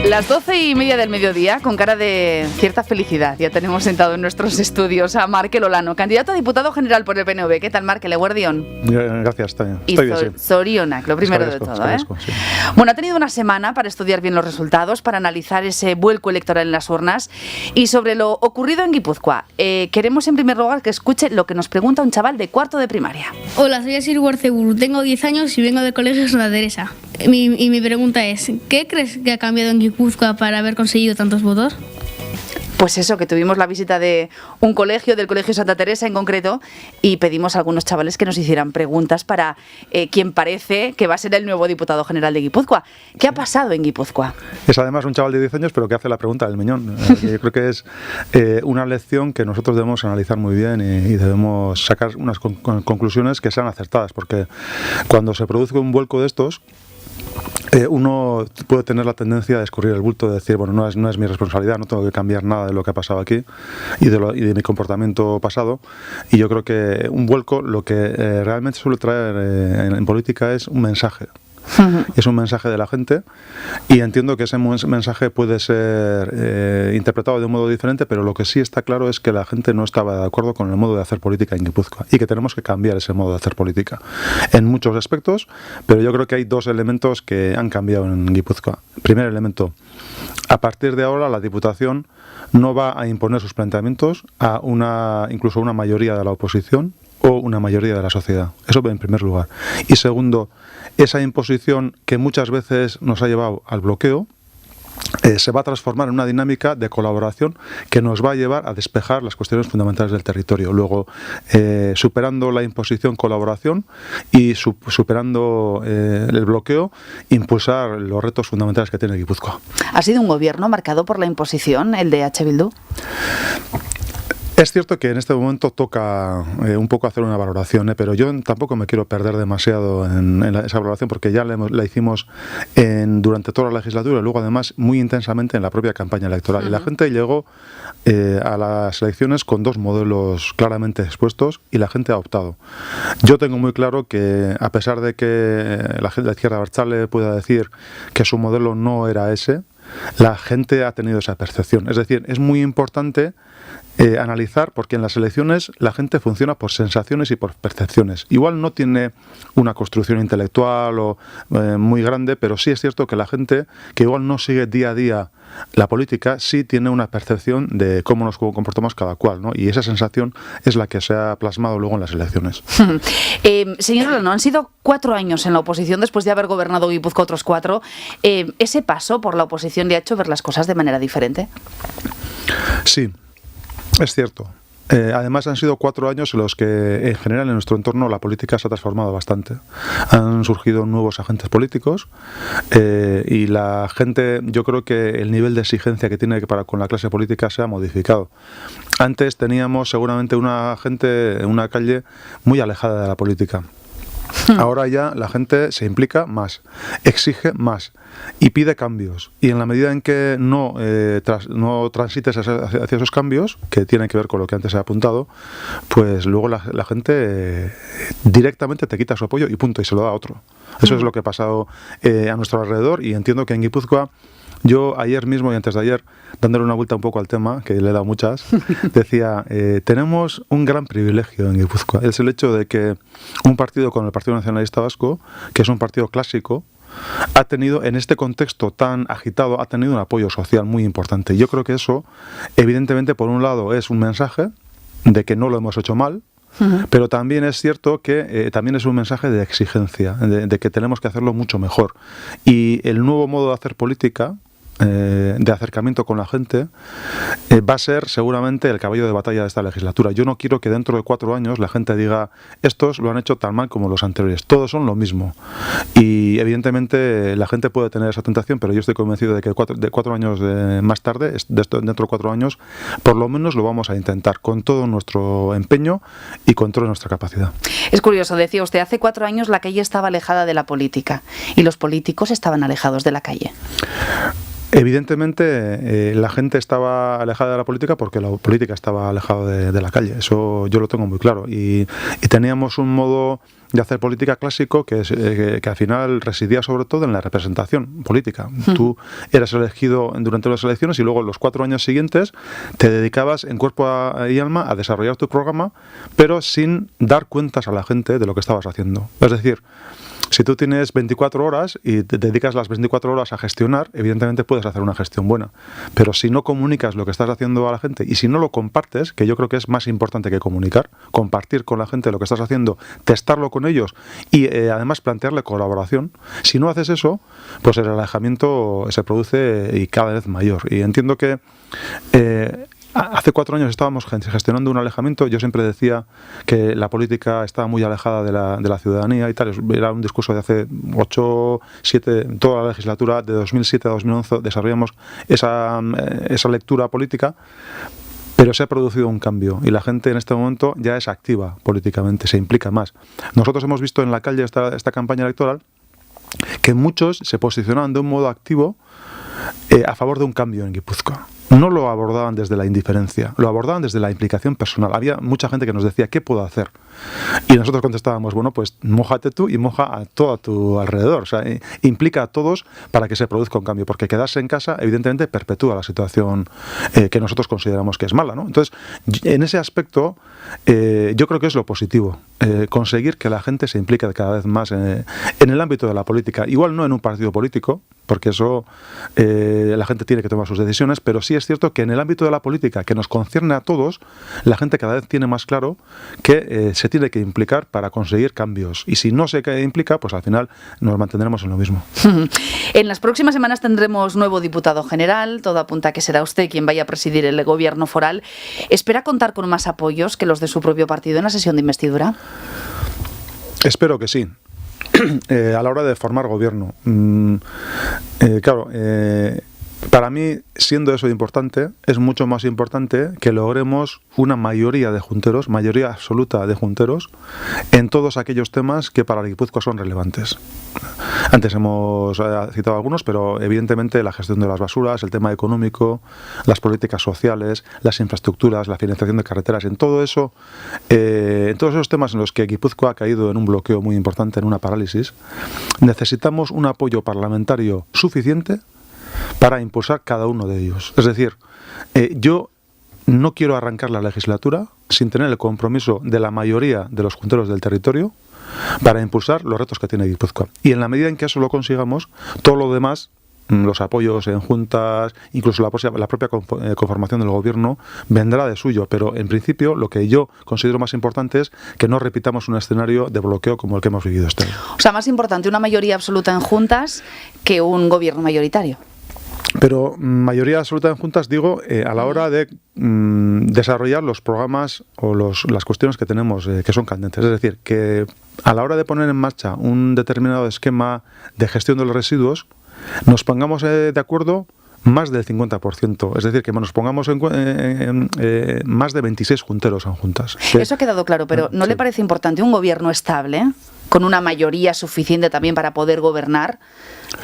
Las 12:30 del mediodía, con cara de cierta felicidad, ya tenemos sentado en nuestros estudios a Markel Olano, candidato a diputado general por el PNV. ¿Qué tal, Markel, eguerdión? Gracias, estoy bien, sí. Zorionak, lo primero de todo, ¿eh? Sí. Bueno, ha tenido una semana para estudiar bien los resultados, para analizar ese vuelco electoral en las urnas y sobre lo ocurrido en Guipúzcoa. Queremos en primer lugar que escuche lo que nos pregunta un chaval de cuarto de primaria. Hola, soy Asir Guarceburu, tengo 10 años y vengo del colegio Santa Teresa. Mi pregunta es, ¿qué crees que ha cambiado en Guipúzcoa para haber conseguido tantos votos? Pues eso, que tuvimos la visita de un colegio, del Colegio Santa Teresa en concreto, y pedimos a algunos chavales que nos hicieran preguntas para quien parece que va a ser el nuevo diputado general de Guipúzcoa. ¿Qué ha pasado en Guipúzcoa? Es además un chaval de 10 años, pero que hace la pregunta del Miñón. Yo creo que es una lección que nosotros debemos analizar muy bien y debemos sacar unas conclusiones que sean acertadas, porque cuando se produce un vuelco de estos, uno puede tener la tendencia a escurrir el bulto, de decir, bueno, no es mi responsabilidad, no tengo que cambiar nada de lo que ha pasado aquí y de mi comportamiento pasado. Y yo creo que un vuelco lo que realmente suele traer en política es un mensaje. Es un mensaje de la gente y entiendo que ese mensaje puede ser interpretado de un modo diferente, pero lo que sí está claro es que la gente no estaba de acuerdo con el modo de hacer política en Guipúzcoa y que tenemos que cambiar ese modo de hacer política en muchos aspectos, pero yo creo que hay dos elementos que han cambiado en Guipúzcoa. Primer elemento, a partir de ahora la Diputación no va a imponer sus planteamientos a incluso una mayoría de la oposición o una mayoría de la sociedad. Eso en primer lugar. Y segundo, esa imposición que muchas veces nos ha llevado al bloqueo se va a transformar en una dinámica de colaboración que nos va a llevar a despejar las cuestiones fundamentales del territorio. Luego, superando la imposición, colaboración y superando el bloqueo, impulsar los retos fundamentales que tiene Guipúzcoa. ¿Ha sido un gobierno marcado por la imposición, el de H. Bildu? Es cierto que en este momento toca un poco hacer una valoración, pero yo tampoco me quiero perder demasiado en esa valoración, porque ya la hicimos durante toda la legislatura y luego además muy intensamente en la propia campaña electoral. Y la gente llegó a las elecciones con dos modelos claramente expuestos y la gente ha optado. Yo tengo muy claro que, a pesar de que la izquierda abertzale pueda decir que su modelo no era ese, la gente ha tenido esa percepción. Es decir, es muy importante analizar, porque en las elecciones la gente funciona por sensaciones y por percepciones. Igual no tiene una construcción intelectual o muy grande, pero sí es cierto que la gente que igual no sigue día a día la política sí tiene una percepción de cómo nos comportamos cada cual, ¿no? Y esa sensación es la que se ha plasmado luego en las elecciones. Señor Olano, han sido 4 años en la oposición después de haber gobernado Guipúzcoa otros 4. ¿Ese paso por la oposición le ha hecho ver las cosas de manera diferente? Sí. Es cierto. Además han sido 4 años en los que en general en nuestro entorno la política se ha transformado bastante. Han surgido nuevos agentes políticos y la gente, yo creo que el nivel de exigencia que tiene para con la clase política se ha modificado. Antes teníamos seguramente una gente en una calle muy alejada de la política. Ahora ya la gente se implica más, exige más y pide cambios. Y en la medida en que no transites hacia esos cambios, que tienen que ver con lo que antes he apuntado, pues luego la gente directamente te quita su apoyo y punto, y se lo da a otro. Eso es lo que ha pasado a nuestro alrededor, y entiendo que en Guipúzcoa, yo ayer mismo y antes de ayer, dándole una vuelta un poco al tema, que le he dado muchas, decía, tenemos un gran privilegio en Guipúzcoa. Es el hecho de que un partido como el Partido Nacionalista Vasco, que es un partido clásico, ha tenido, en este contexto tan agitado, ha tenido un apoyo social muy importante. Yo creo que eso, evidentemente, por un lado, es un mensaje de que no lo hemos hecho mal, pero también es cierto que también es un mensaje de exigencia, de que tenemos que hacerlo mucho mejor. Y el nuevo modo de hacer política, de acercamiento con la gente, va a ser seguramente el caballo de batalla de esta legislatura. Yo no quiero que dentro de 4 años la gente diga, estos lo han hecho tan mal como los anteriores, todos son lo mismo. Y evidentemente la gente puede tener esa tentación, pero yo estoy convencido de que 4 años más tarde, dentro de 4 años, por lo menos lo vamos a intentar con todo nuestro empeño y con toda nuestra capacidad. Es curioso, decía usted, hace 4 años la calle estaba alejada de la política y los políticos estaban alejados de la calle. Evidentemente, la gente estaba alejada de la política porque la política estaba alejada de la calle. Eso yo lo tengo muy claro. Y teníamos un modo de hacer política clásico que al final residía sobre todo en la representación política. Tú eras elegido durante las elecciones y luego en los 4 años siguientes te dedicabas en cuerpo y alma a desarrollar tu programa, pero sin dar cuentas a la gente de lo que estabas haciendo. Es decir, si tú tienes 24 horas y te dedicas las 24 horas a gestionar, evidentemente puedes hacer una gestión buena. Pero si no comunicas lo que estás haciendo a la gente y si no lo compartes, que yo creo que es más importante que comunicar, compartir con la gente lo que estás haciendo, testarlo con ellos y además plantearle colaboración, si no haces eso, pues el alejamiento se produce y cada vez mayor. Y entiendo que hace 4 años estábamos gestionando un alejamiento. Yo siempre decía que la política estaba muy alejada de la ciudadanía y tal. Era un discurso de hace 8, 7, toda la legislatura de 2007 a 2011 desarrollamos esa lectura política. Pero se ha producido un cambio y la gente en este momento ya es activa políticamente, se implica más. Nosotros hemos visto en la calle esta campaña electoral que muchos se posicionaban de un modo activo a favor de un cambio en Guipúzcoa. No lo abordaban desde la indiferencia, lo abordaban desde la implicación personal. Había mucha gente que nos decía, ¿qué puedo hacer? Y nosotros contestábamos, bueno, pues mójate tú y moja a todo a tu alrededor. O sea, implica a todos para que se produzca un cambio, porque quedarse en casa, evidentemente, perpetúa la situación que nosotros consideramos que es mala, ¿no? Entonces, en ese aspecto, yo creo que es lo positivo, conseguir que la gente se implique cada vez más en el ámbito de la política. Igual no en un partido político, porque eso la gente tiene que tomar sus decisiones, pero sí es cierto que en el ámbito de la política, que nos concierne a todos, la gente cada vez tiene más claro que se tiene que implicar para conseguir cambios. Y si no se implica, pues al final nos mantendremos en lo mismo. En las próximas semanas tendremos nuevo diputado general. Todo apunta a que será usted quien vaya a presidir el gobierno foral. ¿Espera contar con más apoyos que los de su propio partido en la sesión de investidura? Espero que sí. A la hora de formar gobierno. Claro, para mí, siendo eso importante, es mucho más importante que logremos una mayoría de junteros, mayoría absoluta de junteros, en todos aquellos temas que para Guipúzcoa son relevantes. Antes hemos citado algunos, pero evidentemente la gestión de las basuras, el tema económico, las políticas sociales, las infraestructuras, la financiación de carreteras, en todo eso, en todos esos temas en los que Guipúzcoa ha caído en un bloqueo muy importante, en una parálisis, necesitamos un apoyo parlamentario suficiente para impulsar cada uno de ellos. Es decir, yo no quiero arrancar la legislatura sin tener el compromiso de la mayoría de los junteros del territorio para impulsar los retos que tiene Guipúzcoa. Y en la medida en que eso lo consigamos, todo lo demás, los apoyos en juntas, incluso la propia conformación del gobierno, vendrá de suyo. Pero en principio lo que yo considero más importante es que no repitamos un escenario de bloqueo como el que hemos vivido este año. O sea, más importante una mayoría absoluta en juntas que un gobierno mayoritario. Pero mayoría absoluta en juntas, digo, a la hora de desarrollar los programas o las cuestiones que tenemos que son candentes. Es decir, que a la hora de poner en marcha un determinado esquema de gestión de los residuos, nos pongamos de acuerdo más del 50%. Es decir, que nos pongamos en más de 26 junteros en juntas. Eso ha quedado claro, pero ¿no le parece importante un gobierno estable, con una mayoría suficiente también para poder gobernar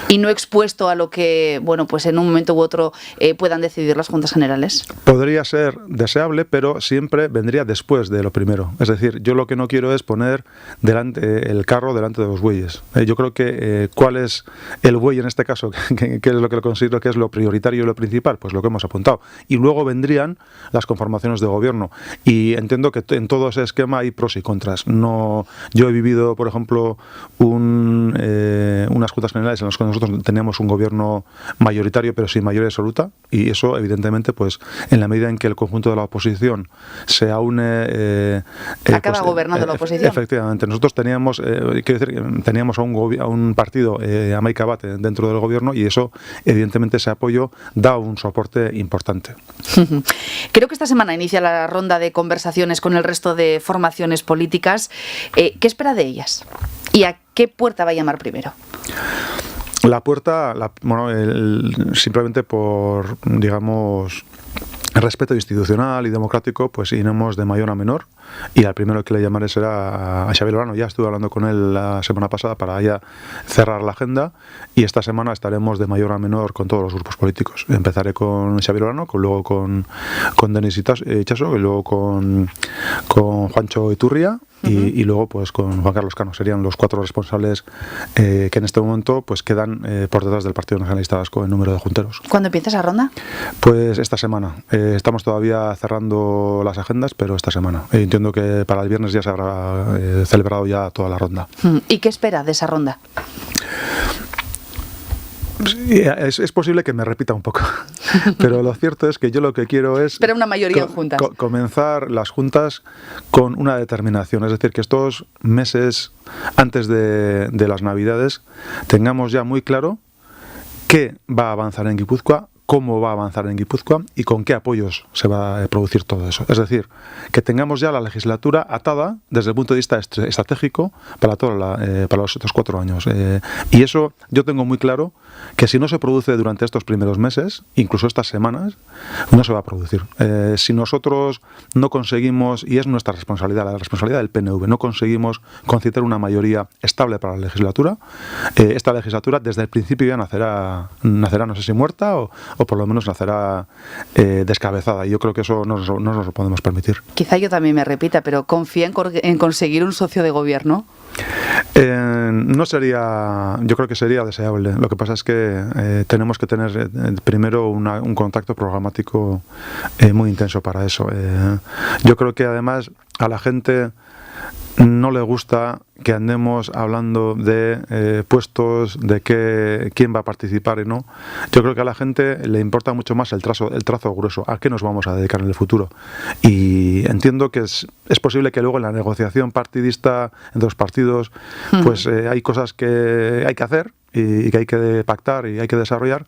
y no expuesto a lo que, bueno, pues en un momento u otro puedan decidir las Juntas Generales? Podría ser deseable, pero siempre vendría después de lo primero. Es decir, yo lo que no quiero es poner el carro delante de los bueyes. Yo creo que ¿cuál es el buey en este caso? ¿Qué es lo que considero que es lo prioritario y lo principal? Pues lo que hemos apuntado. Y luego vendrían las conformaciones de gobierno. Y entiendo que en todo ese esquema hay pros y contras. No, yo he vivido, por ejemplo, unas Juntas Generales en las que nosotros teníamos un gobierno mayoritario pero sin mayoría absoluta, y eso evidentemente pues en la medida en que el conjunto de la oposición se aúne acaba gobernando la oposición. Efectivamente, nosotros teníamos teníamos a un partido Amaica Bate dentro del gobierno, y eso evidentemente ese apoyo da un soporte importante. Creo que esta semana inicia la ronda de conversaciones con el resto de formaciones políticas. ¿Qué espera de ellas? ¿Y a qué puerta va a llamar primero? La puerta, simplemente por, digamos, respeto institucional y democrático, pues iremos de mayor a menor. y al primero que le llamaré será a Xabier Olano. Ya estuve hablando con él la semana pasada para ya cerrar la agenda, y esta semana estaremos de mayor a menor con todos los grupos políticos. Empezaré con Xabier Olano, luego con Denis Itxaso, y luego con Juancho Iturria, y luego pues con Juan Carlos Cano. Serían los 4 responsables que en este momento pues quedan por detrás del Partido Nacionalista Vasco en número de junteros. ¿Cuándo empieza esa ronda? Pues esta semana. Estamos todavía cerrando las agendas, pero esta semana. Entiendo que para el viernes ya se habrá celebrado ya toda la ronda. ¿Y qué espera de esa ronda? Es posible que me repita un poco, pero lo cierto es que yo lo que quiero es... Pero una mayoría en juntas. Comenzar las juntas con una determinación, es decir, que estos meses antes de las Navidades tengamos ya muy claro qué va a avanzar en Guipúzcoa, cómo va a avanzar en Guipúzcoa y con qué apoyos se va a producir todo eso. Es decir, que tengamos ya la legislatura atada desde el punto de vista estratégico para los otros 4 años. Y eso yo tengo muy claro que si no se produce durante estos primeros meses, incluso estas semanas, no se va a producir. Si nosotros no conseguimos, y es nuestra responsabilidad, la responsabilidad del PNV, no conseguimos concitar una mayoría estable para la legislatura, esta legislatura desde el principio ya nacerá no sé si muerta o por lo menos nacerá descabezada, y yo creo que eso no nos lo podemos permitir. Quizá yo también me repita, pero ¿confía en conseguir un socio de gobierno? No sería, yo creo que sería deseable. Lo que pasa es que tenemos que tener primero un contacto programático muy intenso para eso. Yo creo que además a la gente no le gusta que andemos hablando de puestos, de quién va a participar y no. Yo creo que a la gente le importa mucho más el trazo grueso, a qué nos vamos a dedicar en el futuro. Y entiendo que es posible que luego en la negociación partidista entre los partidos pues hay cosas que hay que hacer y que hay que pactar y hay que desarrollar,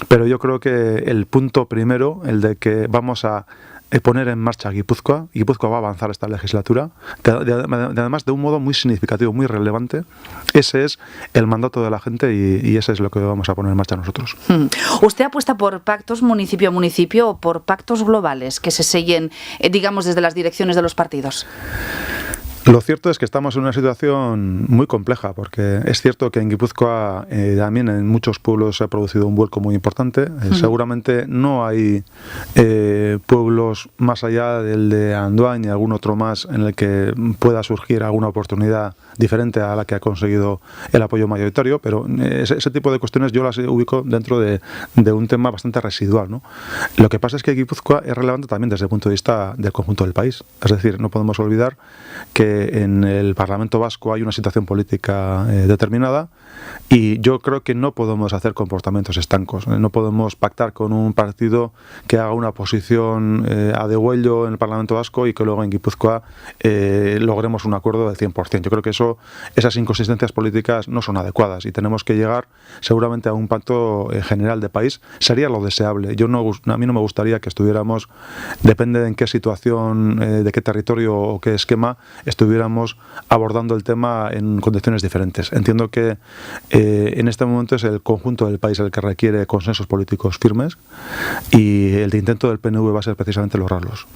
pero yo creo que el punto primero, el de que vamos a poner en marcha Guipúzcoa va a avanzar esta legislatura, además de un modo muy significativo, muy relevante. Ese es el mandato de la gente y ese es lo que vamos a poner en marcha nosotros. ¿Usted apuesta por pactos municipio a municipio o por pactos globales que se sellen, digamos, desde las direcciones de los partidos? Lo cierto es que estamos en una situación muy compleja, porque es cierto que en Guipúzcoa también en muchos pueblos se ha producido un vuelco muy importante. Seguramente no hay pueblos más allá del de Andoain y algún otro más en el que pueda surgir alguna oportunidad diferente a la que ha conseguido el apoyo mayoritario, pero ese tipo de cuestiones yo las ubico dentro de un tema bastante residual, ¿no? Lo que pasa es que Guipúzcoa es relevante también desde el punto de vista del conjunto del país. Es decir, no podemos olvidar que en el Parlamento Vasco hay una situación política determinada, y yo creo que no podemos hacer comportamientos estancos. No podemos pactar con un partido que haga una posición a degüello en el Parlamento Vasco y que luego en Guipúzcoa logremos un acuerdo del 100%. Yo creo que esas inconsistencias políticas no son adecuadas y tenemos que llegar seguramente a un pacto general de país. Sería lo deseable. A mí no me gustaría que estuviéramos, depende de en qué situación, de qué territorio o qué esquema, estuviéramos abordando el tema en condiciones diferentes. Entiendo que en este momento es el conjunto del país el que requiere consensos políticos firmes, y el intento del PNV va a ser precisamente lograrlos.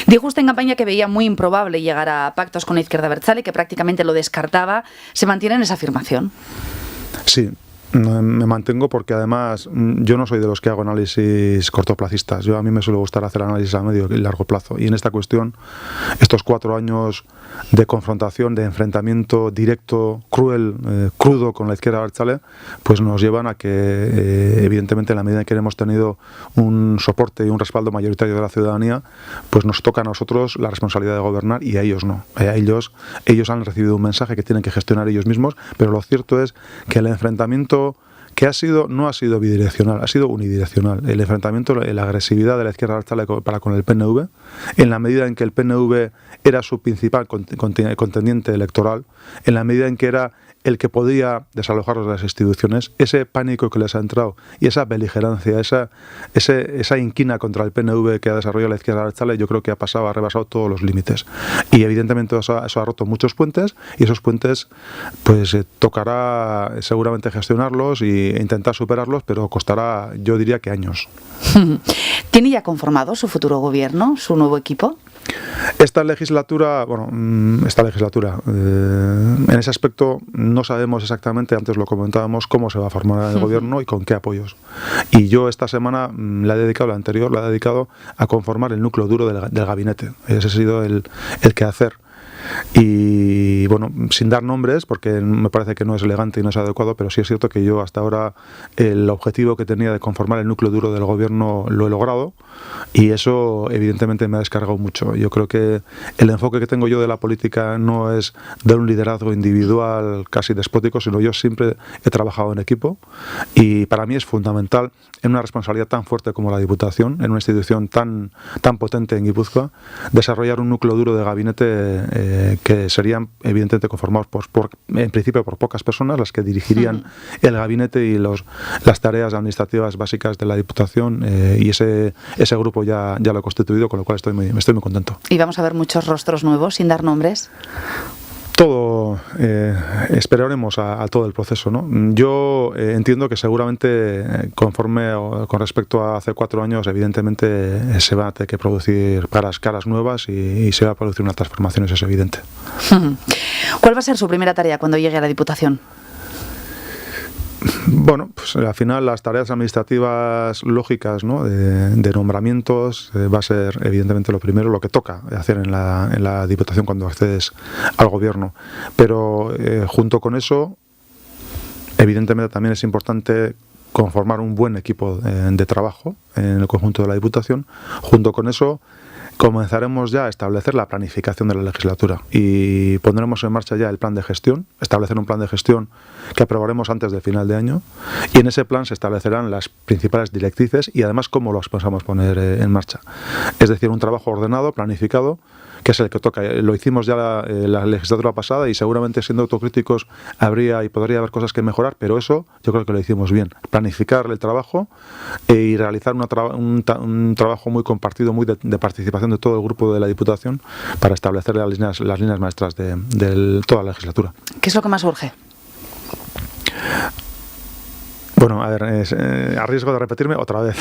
Dijo usted en campaña que veía muy improbable llegar a pactos con la izquierda abertzale, que prácticamente lo descartaba. ¿Se mantiene en esa afirmación? Sí. Me mantengo porque además yo no soy de los que hago análisis cortoplacistas. A mí me suele gustar hacer análisis a medio y largo plazo, y en esta cuestión estos 4 años de confrontación, de enfrentamiento directo, cruel, crudo con la izquierda abertzale, pues nos llevan a que evidentemente en la medida en que hemos tenido un soporte y un respaldo mayoritario de la ciudadanía, pues nos toca a nosotros la responsabilidad de gobernar y a ellos no. Ellos han recibido un mensaje que tienen que gestionar ellos mismos, pero lo cierto es que el enfrentamiento que no ha sido bidireccional, ha sido unidireccional. El enfrentamiento, la agresividad de la izquierda abertzale para con el PNV, en la medida en que el PNV era su principal contendiente electoral, en la medida en que era el que podía desalojarlos de las instituciones, ese pánico que les ha entrado y esa beligerancia, esa inquina contra el PNV que ha desarrollado la izquierda abertzale, yo creo que ha rebasado todos los límites. Y evidentemente eso ha roto muchos puentes, y esos puentes pues tocará seguramente gestionarlos e intentar superarlos, pero costará, yo diría que años. ¿Tiene ya conformado su futuro gobierno, su nuevo equipo? Esta legislatura, en ese aspecto no sabemos exactamente, antes lo comentábamos, cómo se va a formar el gobierno y con qué apoyos. Y yo esta semana la he dedicado a conformar el núcleo duro del gabinete. Ese ha sido el quehacer. Y bueno, sin dar nombres, porque me parece que no es elegante y no es adecuado, pero sí es cierto que yo hasta ahora el objetivo que tenía de conformar el núcleo duro del gobierno lo he logrado, y eso evidentemente me ha descargado mucho. Yo creo que el enfoque que tengo yo de la política no es de un liderazgo individual casi despótico, sino yo siempre he trabajado en equipo, y para mí es fundamental, en una responsabilidad tan fuerte como la Diputación, en una institución tan potente en Guipúzcoa, desarrollar un núcleo duro de gabinete que serían evidentemente conformados en principio por pocas personas, las que dirigirían el gabinete y las tareas administrativas básicas de la Diputación, y ese grupo ya lo he constituido, con lo cual estoy muy contento. ¿Y vamos a ver muchos rostros nuevos, sin dar nombres? Todo, esperaremos a todo el proceso, ¿no? Yo entiendo que seguramente con respecto a hace 4 años, evidentemente se va a tener que producir caras nuevas y se va a producir una transformación, eso es evidente. ¿Cuál va a ser su primera tarea cuando llegue a la Diputación? Bueno, pues al final las tareas administrativas lógicas, ¿no?, de nombramientos va a ser evidentemente lo primero, lo que toca hacer en la Diputación cuando accedes al gobierno. Pero junto con eso, evidentemente también es importante conformar un buen equipo de trabajo en el conjunto de la Diputación. Junto con eso comenzaremos ya a establecer la planificación de la legislatura y pondremos en marcha ya el plan de gestión, establecer un plan de gestión que aprobaremos antes del final de año, y en ese plan se establecerán las principales directrices y además cómo los pensamos poner en marcha. Es decir, un trabajo ordenado, planificado, que es el que toca. Lo hicimos ya la legislatura pasada y seguramente, siendo autocríticos, podría haber cosas que mejorar, pero eso yo creo que lo hicimos bien. Planificar el trabajo y realizar un trabajo muy compartido, muy de participación de todo el grupo de la Diputación para establecer las líneas maestras de toda la legislatura. ¿Qué es lo que más urge? Bueno, a ver, a riesgo de repetirme otra vez.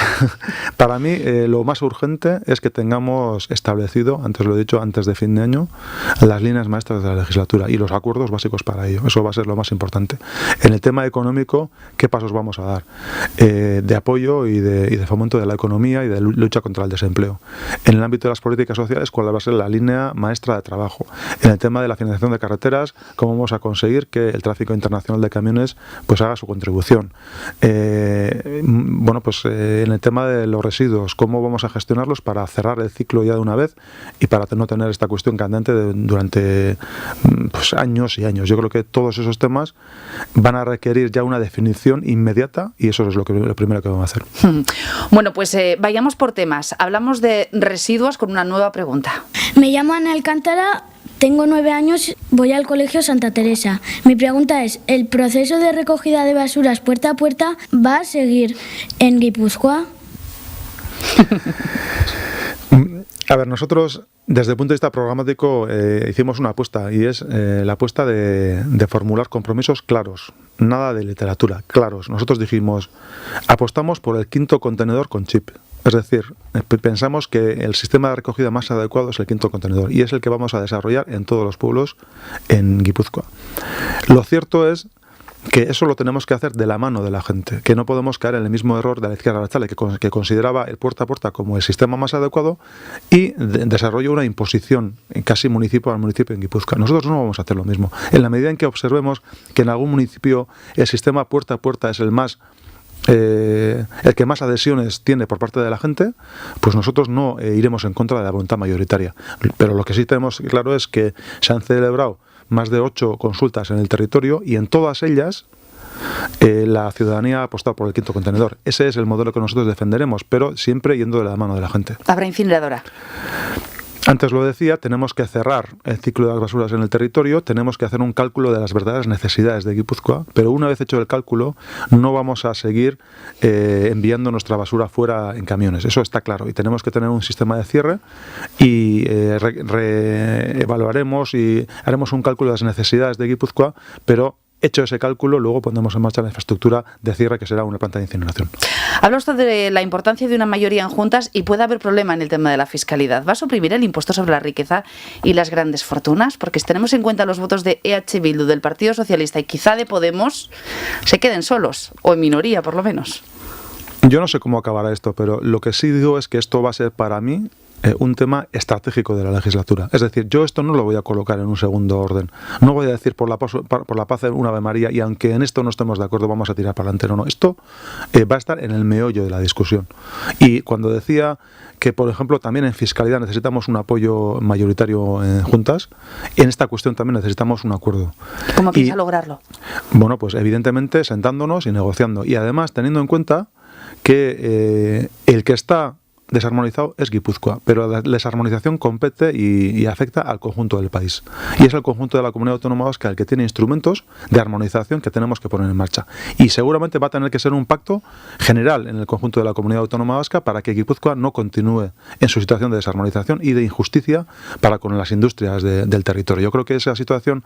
Para mí lo más urgente es que tengamos establecido, antes lo he dicho, antes de fin de año, las líneas maestras de la legislatura y los acuerdos básicos para ello. Eso va a ser lo más importante. En el tema económico, ¿qué pasos vamos a dar? De apoyo y de fomento de la economía y de lucha contra el desempleo. En el ámbito de las políticas sociales, ¿cuál va a ser la línea maestra de trabajo? En el tema de la financiación de carreteras, ¿cómo vamos a conseguir que el tráfico internacional de camiones pues haga su contribución? En el tema de los residuos, ¿cómo vamos a gestionarlos para cerrar el ciclo ya de una vez y para no tener esta cuestión candente durante años y años? Yo creo que todos esos temas van a requerir ya una definición inmediata y eso es lo primero que vamos a hacer. Bueno, pues vayamos por temas. Hablamos de residuos con una nueva pregunta. Me llamo Ana Alcántara. Tengo 9 años, voy al colegio Santa Teresa. Mi pregunta es, ¿el proceso de recogida de basuras puerta a puerta va a seguir en Guipúzcoa? A ver, nosotros desde el punto de vista programático hicimos una apuesta y es la apuesta de formular compromisos claros, nada de literatura, claros. Nosotros dijimos, apostamos por el 5.º contenedor con chip. Es decir, pensamos que el sistema de recogida más adecuado es el 5.º contenedor y es el que vamos a desarrollar en todos los pueblos en Guipúzcoa. Lo cierto es que eso lo tenemos que hacer de la mano de la gente, que no podemos caer en el mismo error de la izquierda abertzale, que consideraba el puerta a puerta como el sistema más adecuado y desarrolló una imposición casi municipio al municipio en Guipúzcoa. Nosotros no vamos a hacer lo mismo. En la medida en que observemos que en algún municipio el sistema puerta a puerta es el que más adhesiones tiene por parte de la gente, pues nosotros no iremos en contra de la voluntad mayoritaria. Pero lo que sí tenemos claro es que se han celebrado más de 8 consultas en el territorio y en todas ellas la ciudadanía ha apostado por el 5.º contenedor. Ese es el modelo que nosotros defenderemos, pero siempre yendo de la mano de la gente. ¿Habrá incineradora? Antes lo decía, tenemos que cerrar el ciclo de las basuras en el territorio, tenemos que hacer un cálculo de las verdaderas necesidades de Guipúzcoa, pero una vez hecho el cálculo no vamos a seguir enviando nuestra basura fuera en camiones, eso está claro, y tenemos que tener un sistema de cierre y reevaluaremos y haremos un cálculo de las necesidades de Guipúzcoa, pero hecho ese cálculo, luego pondremos en marcha la infraestructura de cierre, que será una planta de incineración. Habla usted de la importancia de una mayoría en juntas y puede haber problema en el tema de la fiscalidad. ¿Va a suprimir el impuesto sobre la riqueza y las grandes fortunas? Porque si tenemos en cuenta los votos de EH Bildu, del Partido Socialista y quizá de Podemos, se queden solos, o en minoría por lo menos. Yo no sé cómo acabará esto, pero lo que sí digo es que esto va a ser para mí un tema estratégico de la legislatura. Es decir, yo esto no lo voy a colocar en un segundo orden. No voy a decir por la paz en una Ave María y aunque en esto no estemos de acuerdo vamos a tirar para adelante. No. Esto va a estar en el meollo de la discusión. Y cuando decía que, por ejemplo, también en fiscalidad necesitamos un apoyo mayoritario en juntas, en esta cuestión también necesitamos un acuerdo. ¿Cómo piensa lograrlo? Bueno, pues evidentemente sentándonos y negociando. Y además teniendo en cuenta que el que está desarmonizado es Guipúzcoa, pero la desarmonización compete y afecta al conjunto del país. Y es el conjunto de la comunidad autónoma vasca el que tiene instrumentos de armonización que tenemos que poner en marcha. Y seguramente va a tener que ser un pacto general en el conjunto de la comunidad autónoma vasca para que Guipúzcoa no continúe en su situación de desarmonización y de injusticia para con las industrias del territorio. Yo creo que esa situación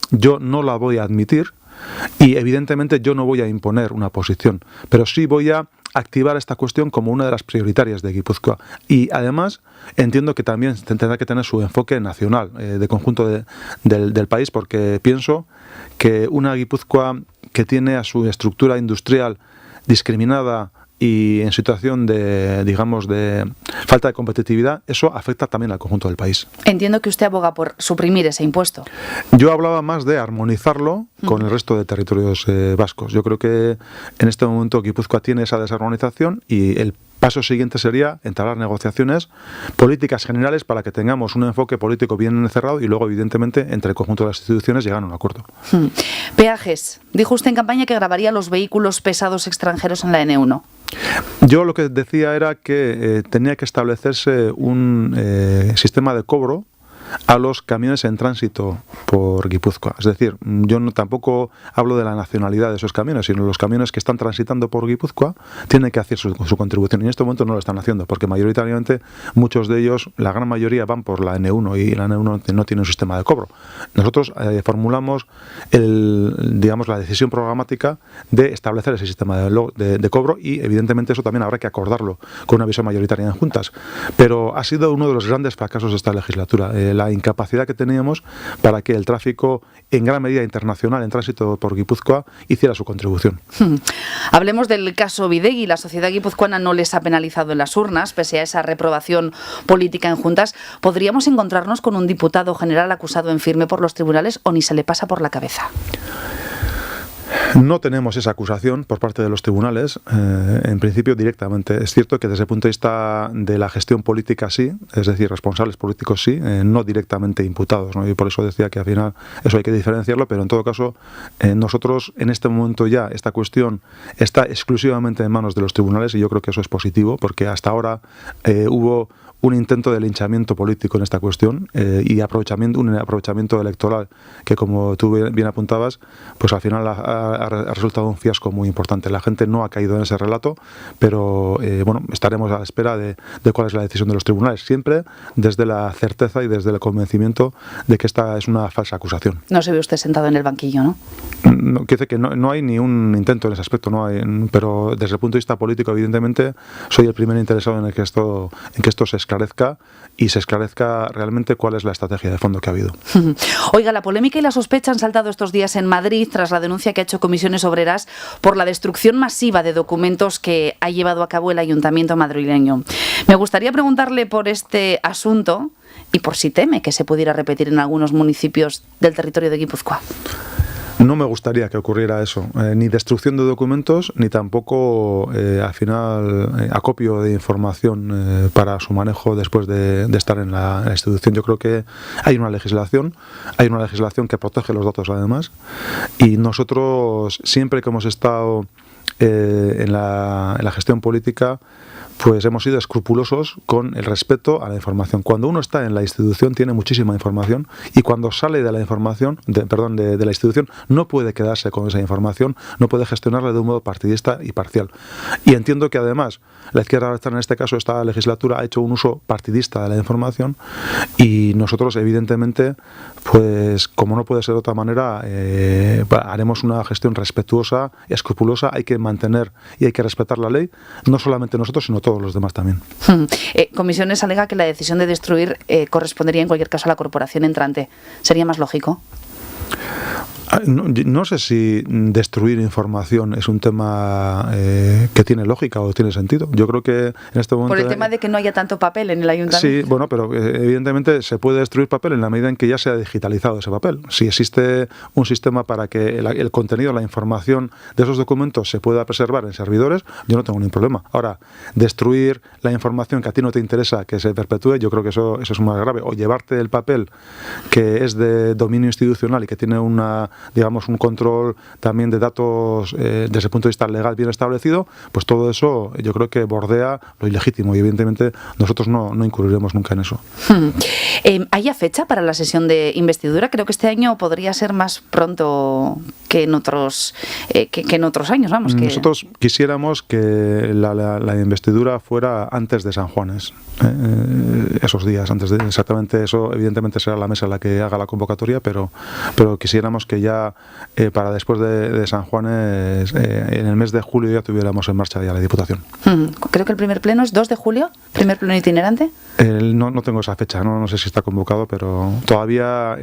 yo no la voy a admitir y evidentemente yo no voy a imponer una posición, pero sí voy a activar esta cuestión como una de las prioritarias de Guipúzcoa. Y además entiendo que también tendrá que tener su enfoque nacional, de conjunto del país, porque pienso que una Guipúzcoa que tiene a su estructura industrial discriminada y en situación de, digamos, de falta de competitividad, eso afecta también al conjunto del país. Entiendo que usted aboga por suprimir ese impuesto. Yo hablaba más de armonizarlo con el resto de territorios vascos. Yo creo que en este momento Guipúzcoa tiene esa desarmonización y el paso siguiente sería entablar negociaciones políticas generales para que tengamos un enfoque político bien encerrado y luego, evidentemente, entre el conjunto de las instituciones llegar a un acuerdo. Peajes. Dijo usted en campaña que grabaría los vehículos pesados extranjeros en la N1. Yo lo que decía era que tenía que establecerse un sistema de cobro a los camiones en tránsito por Guipúzcoa. Es decir, yo tampoco hablo de la nacionalidad de esos camiones, sino los camiones que están transitando por Guipúzcoa tienen que hacer su contribución. Y en este momento no lo están haciendo, porque mayoritariamente muchos de ellos, la gran mayoría, van por la N1 y la N1 no tiene un sistema de cobro. Nosotros formulamos la decisión programática de establecer ese sistema de cobro y evidentemente eso también habrá que acordarlo con una visión mayoritaria en juntas. Pero ha sido uno de los grandes fracasos de esta legislatura. La incapacidad que teníamos para que el tráfico en gran medida internacional en tránsito por Guipúzcoa hiciera su contribución. Hablemos del caso Bidegui. La sociedad guipuzcoana no les ha penalizado en las urnas, pese a esa reprobación política en juntas. ¿Podríamos encontrarnos con un diputado general acusado en firme por los tribunales o ni se le pasa por la cabeza? No tenemos esa acusación por parte de los tribunales, en principio directamente. Es cierto que desde el punto de vista de la gestión política sí, es decir, responsables políticos sí, no directamente imputados, ¿no? Y por eso decía que al final eso hay que diferenciarlo, pero en todo caso nosotros en este momento ya esta cuestión está exclusivamente en manos de los tribunales y yo creo que eso es positivo porque hasta ahora hubo un intento de linchamiento político en esta cuestión y un aprovechamiento electoral que, como tú bien apuntabas, pues al final ha resultado un fiasco muy importante. La gente no ha caído en ese relato, pero bueno, estaremos a la espera de cuál es la decisión de los tribunales, siempre desde la certeza y desde el convencimiento de que esta es una falsa acusación. No se ve usted sentado en el banquillo, ¿no? No, quiere decir que no hay ni un intento en ese aspecto, pero desde el punto de vista político, evidentemente, soy el primer interesado en que esto se esclarezca y se esclarezca realmente cuál es la estrategia de fondo que ha habido. Oiga, la polémica y la sospecha han saltado estos días en Madrid tras la denuncia que ha hecho Comisiones Obreras por la destrucción masiva de documentos que ha llevado a cabo el Ayuntamiento madrileño. Me gustaría preguntarle por este asunto y por si teme que se pudiera repetir en algunos municipios del territorio de Guipúzcoa. No me gustaría que ocurriera eso, ni destrucción de documentos, ni tampoco, al final, acopio de información para su manejo después de estar en la institución. Yo creo que hay una legislación que protege los datos además, y nosotros, siempre que hemos estado en la gestión política, pues hemos sido escrupulosos con el respeto a la información. Cuando uno está en la institución tiene muchísima información y cuando sale de la información, de la institución, no puede quedarse con esa información, no puede gestionarla de un modo partidista y parcial. Y entiendo que además la izquierda abertzale, en este caso esta legislatura, ha hecho un uso partidista de la información, y nosotros evidentemente, pues como no puede ser de otra manera, haremos una gestión respetuosa y escrupulosa. Hay que mantener y hay que respetar la ley, no solamente nosotros, sino todos los demás también. Comisiones alega que la decisión de destruir correspondería en cualquier caso a la corporación entrante. ¿Sería más lógico? No sé si destruir información es un tema que tiene lógica o tiene sentido. Yo creo que en este momento... Por el tema de que no haya tanto papel en el ayuntamiento. Sí, bueno, pero evidentemente se puede destruir papel en la medida en que ya se ha digitalizado ese papel. Si existe un sistema para que el contenido, la información de esos documentos se pueda preservar en servidores, yo no tengo ningún problema. Ahora, destruir la información que a ti no te interesa que se perpetúe, yo creo que eso es más grave. O llevarte el papel que es de dominio institucional y que tiene digamos, un control también de datos desde el punto de vista legal bien establecido, pues todo eso yo creo que bordea lo ilegítimo, y evidentemente nosotros no incurriremos nunca en eso. ¿Hay ya fecha para la sesión de investidura? Creo que este año podría ser más pronto que en otros años, vamos. Nosotros quisiéramos que la investidura fuera antes de San Juanes, esos días antes de exactamente eso. Evidentemente será la mesa la que haga la convocatoria, pero quisiéramos que ya para después de San Juanes, en el mes de julio, ya tuviéramos en marcha ya la Diputación. Creo que el primer pleno es 2 de julio, primer pleno itinerante. No tengo esa fecha, no sé si está convocado, pero todavía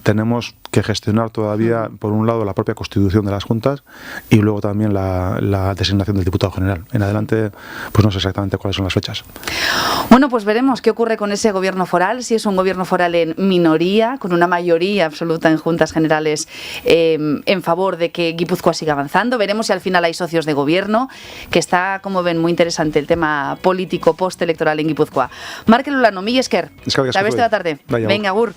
tenemos que gestionar todavía, por un lado, la propia constitución de las juntas y luego también la designación del diputado general. En adelante, pues no sé exactamente cuáles son las fechas. Bueno, pues veremos qué ocurre con ese gobierno foral, si es un gobierno foral en minoría, con una mayoría absoluta en juntas generales en favor de que Guipúzcoa siga avanzando. Veremos si al final hay socios de gobierno, que está, como ven, muy interesante el tema político postelectoral en Guipúzcoa. Markel Olano, mila esker. La beste da tarde. Venga, agur.